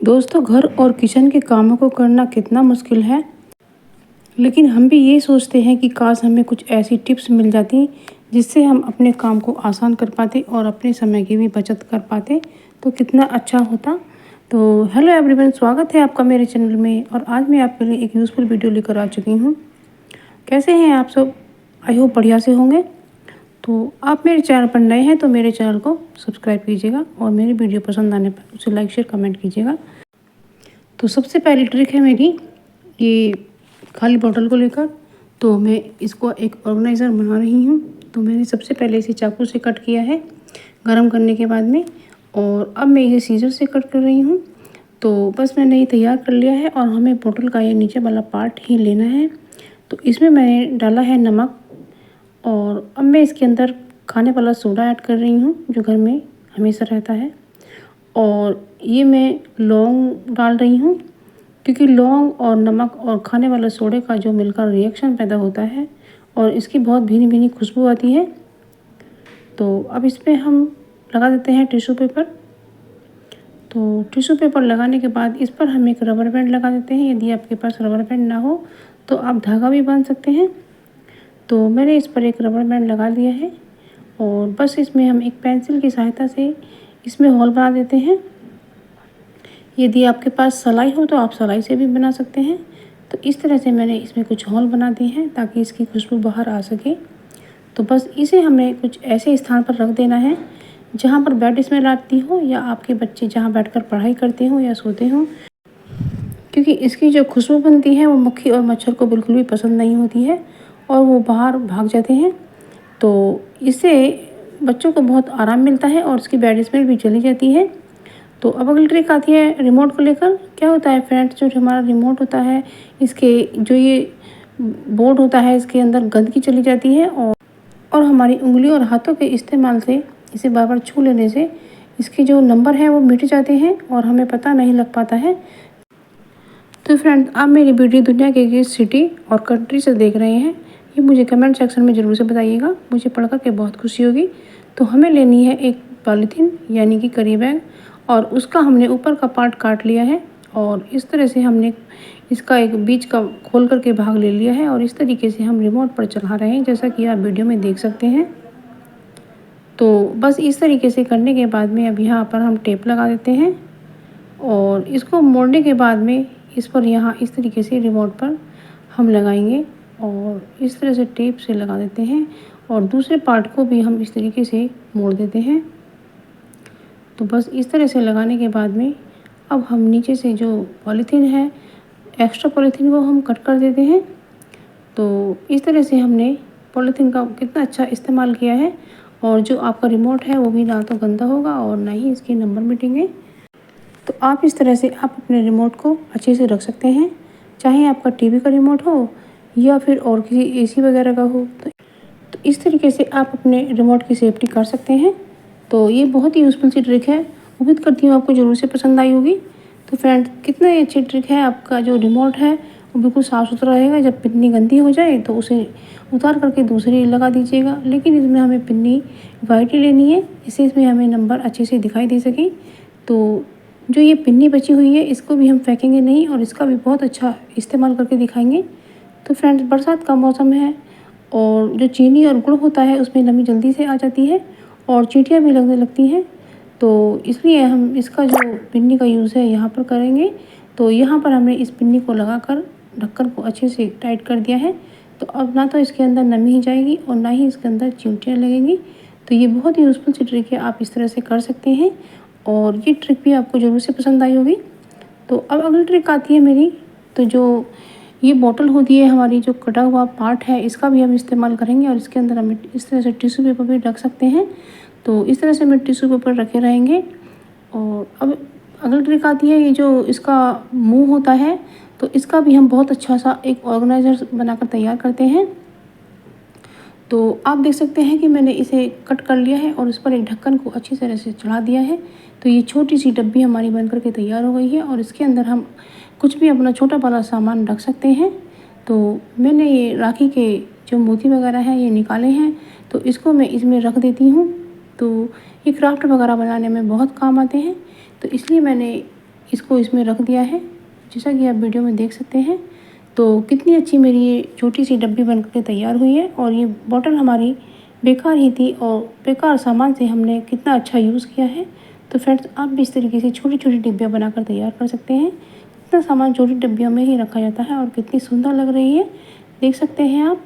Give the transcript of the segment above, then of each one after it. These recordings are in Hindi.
दोस्तों, घर और किचन के कामों को करना कितना मुश्किल है। लेकिन हम भी ये सोचते हैं कि काश हमें कुछ ऐसी टिप्स मिल जाती जिससे हम अपने काम को आसान कर पाते और अपने समय की भी बचत कर पाते, तो कितना अच्छा होता। तो हेलो एवरीवन, स्वागत है आपका मेरे चैनल में। और आज मैं आपके लिए एक यूज़फुल वीडियो लेकर आ चुकी हूँ। कैसे हैं आप सब? आई होप बढ़िया से होंगे। तो आप मेरे चैनल पर नए हैं तो मेरे चैनल को सब्सक्राइब कीजिएगा और मेरी वीडियो पसंद आने पर उसे लाइक शेयर कमेंट कीजिएगा। तो सबसे पहली ट्रिक है मेरी ये खाली बॉटल को लेकर। तो मैं इसको एक ऑर्गेनाइज़र बना रही हूँ। तो मैंने सबसे पहले इसे चाकू से कट किया है गरम करने के बाद में, और अब मैं इसे सीजर से कट कर रही हूँ। तो बस मैंने ये तैयार कर लिया है और हमें बॉटल का ये नीचे वाला पार्ट ही लेना है। तो इसमें मैंने डाला है नमक, और अब मैं इसके अंदर खाने वाला सोडा ऐड कर रही हूँ जो घर में हमेशा रहता है। और ये मैं लौंग डाल रही हूँ, क्योंकि लौंग और नमक और खाने वाले सोडे का जो मिलकर रिएक्शन पैदा होता है और इसकी बहुत भीनी भीनी खुशबू आती है। तो अब इस पर हम लगा देते हैं टिश्यू पेपर। तो टिश्यू पेपर लगाने के बाद इस पर हम एक रबर बैंड लगा देते हैं। यदि आपके पास रबर बैंड ना हो तो आप धागा भी बांध सकते हैं। तो मैंने इस पर एक रबर बैंड लगा दिया है और बस इसमें हम एक पेंसिल की सहायता से इसमें होल बना देते हैं। यदि आपके पास सलाई हो तो आप सलाई से भी बना सकते हैं। तो इस तरह से मैंने इसमें कुछ होल बना दिए हैं ताकि इसकी खुशबू बाहर आ सके। तो बस इसे हमें कुछ ऐसे स्थान पर रख देना है जहाँ पर बैड स्मेल आती हो, या आपके बच्चे जहाँ बैठकर पढ़ाई करते हो या सोते हो, क्योंकि इसकी जो खुशबू बनती है वो मक्खी और मच्छर को बिल्कुल भी पसंद नहीं होती है और वो बाहर भाग जाते हैं। तो इससे बच्चों को बहुत आराम मिलता है और उसकी बैड स्मेल भी चली जाती है। तो अब अगली ट्रिक आती है रिमोट को लेकर। क्या होता है फ्रेंड्स, जो हमारा रिमोट होता है, इसके जो ये बोर्ड होता है इसके अंदर गंदगी चली जाती है और हमारी उंगली और हाथों के इस्तेमाल से इसे बार बार छू लेने से इसके जो नंबर हैं वो मिट जाते हैं और हमें पता नहीं लग पाता है। तो फ्रेंड्स, आप मेरी वीडियो दुनिया के किस सिटी और कंट्री से देख रहे हैं ये मुझे कमेंट सेक्शन में ज़रूर से बताइएगा, मुझे पढ़कर के बहुत खुशी होगी। तो हमें लेनी है एक पॉलीथीन यानी कि करी बैग, और उसका हमने ऊपर का पार्ट काट लिया है और इस तरह से हमने इसका एक बीच का खोल करके भाग ले लिया है और इस तरीके से हम रिमोट पर चला रहे हैं, जैसा कि आप वीडियो में देख सकते हैं। तो बस इस तरीके से करने के बाद में अब यहाँ पर हम टेप लगा देते हैं और इसको मोड़ने के बाद में इस पर यहाँ इस तरीके से रिमोट पर हम लगाएंगे और इस तरह से टेप से लगा देते हैं और दूसरे पार्ट को भी हम इस तरीके से मोड़ देते हैं। तो बस इस तरह से लगाने के बाद में अब हम नीचे से जो पॉलीथीन है, एक्स्ट्रा पॉलीथीन, वो हम कट कर देते हैं। तो इस तरह से हमने पॉलीथीन का कितना अच्छा इस्तेमाल किया है और जो आपका रिमोट है वो भी ना तो गंदा होगा और ना ही इसके नंबर मिटेंगे। तो आप इस तरह से आप अपने रिमोट को अच्छे से रख सकते हैं, चाहे आपका टीवी का रिमोट हो या फिर और किसी एसी वगैरह का हो। तो इस तरीके से आप अपने रिमोट की सेफ्टी कर सकते हैं। तो ये बहुत ही यूज़फुल सी ट्रिक है, उम्मीद करती हूँ आपको ज़रूर से पसंद आई होगी। तो फ्रेंड, कितना ही अच्छी ट्रिक है। आपका जो रिमोट है वो बिल्कुल साफ़ सुथरा रहेगा। जब पिन्नी गंदी हो जाए तो उसे उतार करके दूसरी लगा दीजिएगा, लेकिन इसमें हमें पिन्नी वाइट ही लेनी है, इससे इसमें हमें नंबर अच्छे से दिखाई दे सके। तो जो ये पिन्नी बची हुई है इसको भी हम फेंकेंगे नहीं और इसका भी बहुत अच्छा इस्तेमाल करके दिखाएंगे। तो फ्रेंड्स, बरसात का मौसम है और जो चीनी और गुड़ होता है उसमें नमी जल्दी से आ जाती है और चींटियाँ भी लगने लगती हैं। तो इसलिए हम इसका जो पिन्नी का यूज़ है यहाँ पर करेंगे। तो यहाँ पर हमने इस पिन्नी को लगाकर ढक्कन को अच्छे से टाइट कर दिया है। तो अब ना तो इसके अंदर नमी ही जाएगी और ना ही इसके अंदर चींटियाँ लगेंगी। तो ये बहुत ही यूज़फुल सी ट्रिक है, आप इस तरह से कर सकते हैं और ये ट्रिक भी आपको ज़रूर से पसंद आई होगी। तो अब अगली ट्रिक आती है मेरी। तो जो ये बॉटल होती है हमारी, जो कटा हुआ पार्ट है, इसका भी हम इस्तेमाल करेंगे और इसके अंदर हम इस तरह से टिश्यू पेपर भी रख सकते हैं। तो इस तरह से हम टिश्यू पेपर रखे रहेंगे। और अब अगली ट्रिक आती है, ये जो इसका मुंह होता है तो इसका भी हम बहुत अच्छा सा एक ऑर्गेनाइज़र बनाकर तैयार करते हैं। तो आप देख सकते हैं कि मैंने इसे कट कर लिया है और इस पर एक ढक्कन को अच्छी तरह से चढ़ा दिया है। तो ये छोटी सी डब्बी हमारी बनकर के तैयार हो गई है और इसके अंदर हम कुछ भी अपना छोटा बड़ा सामान रख सकते हैं। तो मैंने ये राखी के जो मोती वगैरह हैं ये निकाले हैं, तो इसको मैं इसमें रख देती हूँ। तो ये क्राफ्ट वगैरह बनाने में बहुत काम आते हैं, तो इसलिए मैंने इसको इसमें रख दिया है, जैसा कि आप वीडियो में देख सकते हैं। तो कितनी अच्छी मेरी ये छोटी सी डब्बी बनकर तैयार हुई है। और ये बॉटल हमारी बेकार ही थी और बेकार सामान से हमने कितना अच्छा यूज़ किया है। तो फ्रेंड्स, आप भी इस तरीके से छोटी छोटी डिब्बियाँ बनाकर तैयार कर सकते हैं। इतना सामान छोटी डिब्बियों में ही रखा जाता है और कितनी सुंदर लग रही है, देख सकते हैं आप।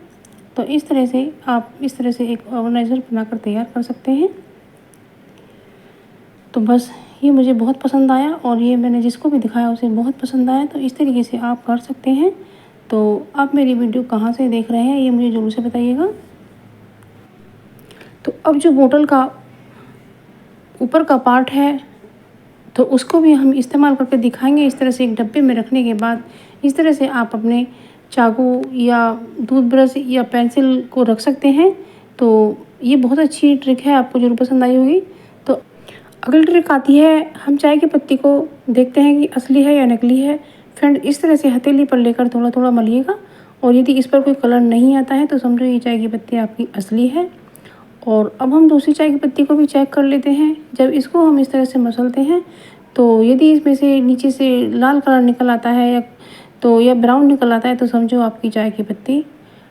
तो इस तरह से आप इस तरह से एक ऑर्गेनाइज़र बनाकर तैयार कर सकते हैं। तो बस ये मुझे बहुत पसंद आया और ये मैंने जिसको भी दिखाया उसे बहुत पसंद आया। तो इस तरीके से आप कर सकते हैं। तो आप मेरी वीडियो कहाँ से देख रहे हैं ये मुझे ज़रूर से बताइएगा। तो अब जो बोतल का ऊपर का पार्ट है तो उसको भी हम इस्तेमाल करके दिखाएंगे। इस तरह से एक डब्बे में रखने के बाद इस तरह से आप अपने चाकू या टूथब्रश या पेंसिल को रख सकते हैं। तो ये बहुत अच्छी ट्रिक है, आपको ज़रूर पसंद आई होगी। तो अगली ट्रिक आती है, हम चाय की पत्ती को देखते हैं कि असली है या नकली है। फ्रेंड, इस तरह से हथेली पर लेकर थोड़ा थोड़ा मलिएगा और यदि इस पर कोई कलर नहीं आता है तो समझो ये चाय की पत्ती आपकी असली है। और अब हम दूसरी चाय की पत्ती को भी चेक कर लेते हैं। जब इसको हम इस तरह से मसलते हैं तो यदि इसमें से नीचे से लाल कलर निकल आता है या ब्राउन निकल आता है तो समझो आपकी चाय की पत्ती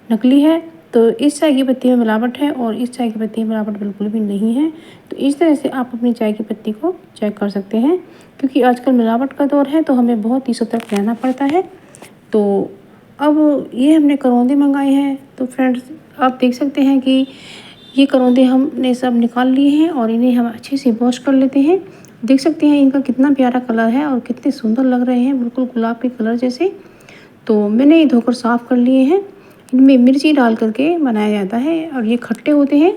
नकली है। तो इस चाय की पत्ती में मिलावट है और इस चाय की पत्ती में मिलावट बिल्कुल भी नहीं है। तो इस तरह से आप अपनी चाय की पत्ती को चेक कर सकते हैं, क्योंकि आजकल मिलावट का दौर है तो हमें बहुत ही सतर्क रहना पड़ता है। तो अब ये हमने करौंदे मंगाए हैं। तो फ्रेंड्स, आप देख सकते हैं कि ये करौंदे हमने सब निकाल लिए हैं और इन्हें हम अच्छे से वॉश कर लेते हैं। देख सकते हैं इनका कितना प्यारा कलर है और कितने सुंदर लग रहे हैं, बिल्कुल गुलाब के कलर जैसे। तो मैंने ये धोकर साफ़ कर लिए हैं। इनमें मिर्ची डाल करके बनाया जाता है और ये खट्टे होते हैं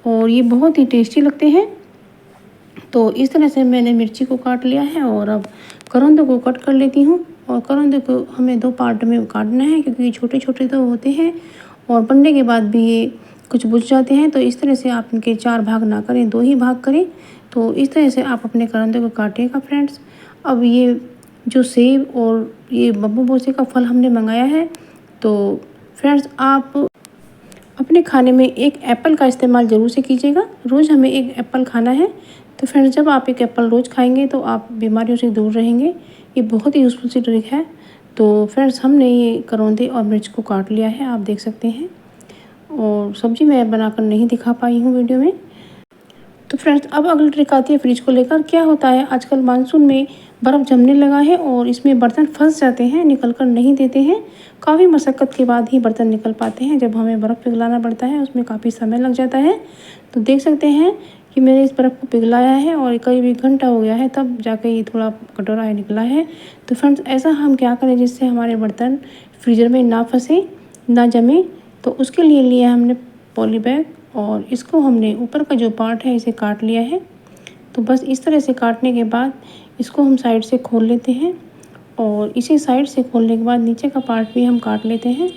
और ये बहुत ही टेस्टी लगते हैं। तो इस तरह से मैंने मिर्ची को काट लिया है और अब करौंदे को कट कर लेती हूँ। और करौंदे को हमें 2 पार्ट में काटना है, क्योंकि ये छोटे छोटे तो होते हैं और बनने के बाद भी ये कुछ बुझ जाते हैं। तो इस तरह से आप इनके 4 भाग ना करें, 2 ही भाग करें। तो इस तरह से आप अपने करौंदे को काटिएगा फ्रेंड्स। अब ये जो सेब और ये बब्बू बोसे का फल हमने मंगाया है, तो फ्रेंड्स आप अपने खाने में एक एप्पल का इस्तेमाल ज़रूर से कीजिएगा। रोज़ हमें एक एप्पल खाना है। तो फ्रेंड्स, जब आप एक एप्पल रोज़ खाएंगे तो आप बीमारियों से दूर रहेंगे। ये बहुत ही यूज़फुल सी ट्रिक है। तो फ्रेंड्स, हमने ये करौंदे और मिर्च को काट लिया है, आप देख सकते हैं। और सब्ज़ी मैं बनाकर नहीं दिखा पाई हूँ वीडियो में। तो फ्रेंड्स, अब अगली ट्रिक आती है फ्रिज को लेकर। क्या होता है, आजकल मानसून में बर्फ़ जमने लगा है और इसमें बर्तन फंस जाते हैं, निकल कर नहीं देते हैं। काफ़ी मशक्क़त के बाद ही बर्तन निकल पाते हैं। जब हमें बर्फ़ पिघलाना पड़ता है उसमें काफ़ी समय लग जाता है। तो देख सकते हैं कि मैंने इस बर्फ़ को पिघलाया है और करीब 1 घंटा हो गया है, तब जाके ये थोड़ा कटोरा निकला है। तो फ्रेंड्स, ऐसा हम क्या करें जिससे हमारे बर्तन फ्रीज़र में ना फंसे, ना जमे। तो उसके लिए लिया हमने पॉली बैग और इसको हमने ऊपर का जो पार्ट है इसे काट लिया है। तो बस इस तरह से काटने के बाद इसको हम साइड से खोल लेते हैं और इसे साइड से खोलने के बाद नीचे का पार्ट भी हम काट लेते हैं।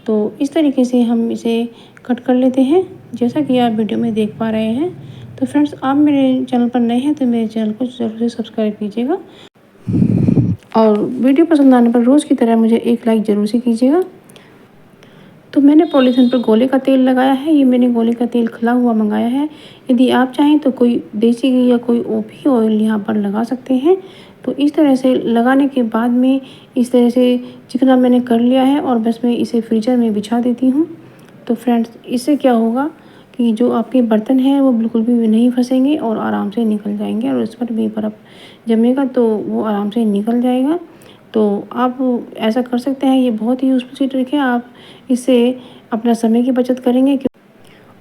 तो इस तरीके से हम इसे कट कर लेते हैं, जैसा कि आप वीडियो में देख पा रहे हैं। तो फ्रेंड्स, आप मेरे चैनल पर नए हैं तो मेरे चैनल को ज़रूर से सब्सक्राइब कीजिएगा और वीडियो पसंद आने पर रोज़ की तरह मुझे एक लाइक ज़रूर से कीजिएगा। तो मैंने पॉलीथिन पर गोले का तेल लगाया है। ये मैंने गोले का तेल खिला हुआ मंगाया है। यदि आप चाहें तो कोई देसी घी या कोई भी ऑयल यहाँ पर लगा सकते हैं। तो इस तरह से लगाने के बाद में इस तरह से चिकना मैंने कर लिया है और बस मैं इसे फ्रीजर में बिछा देती हूँ। तो फ्रेंड्स, इससे क्या होगा कि जो आपके बर्तन हैं वो बिल्कुल भी नहीं फंसेंगे और आराम से निकल जाएंगे और उस पर भी बर्फ़ जमेगा तो वो आराम से निकल जाएगा। तो आप ऐसा कर सकते हैं। ये बहुत ही यूज़फुल सी ट्रिक है। आप इससे अपना समय की बचत करेंगे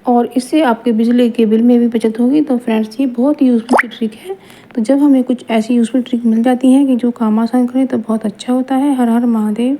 और इससे आपके बिजली के बिल में भी बचत होगी। तो फ्रेंड्स, ये बहुत ही यूज़फुल सी ट्रिक है। तो जब हमें कुछ ऐसी यूज़फुल ट्रिक मिल जाती हैं कि जो काम आसान करें तो बहुत अच्छा होता है। हर हर महादेव।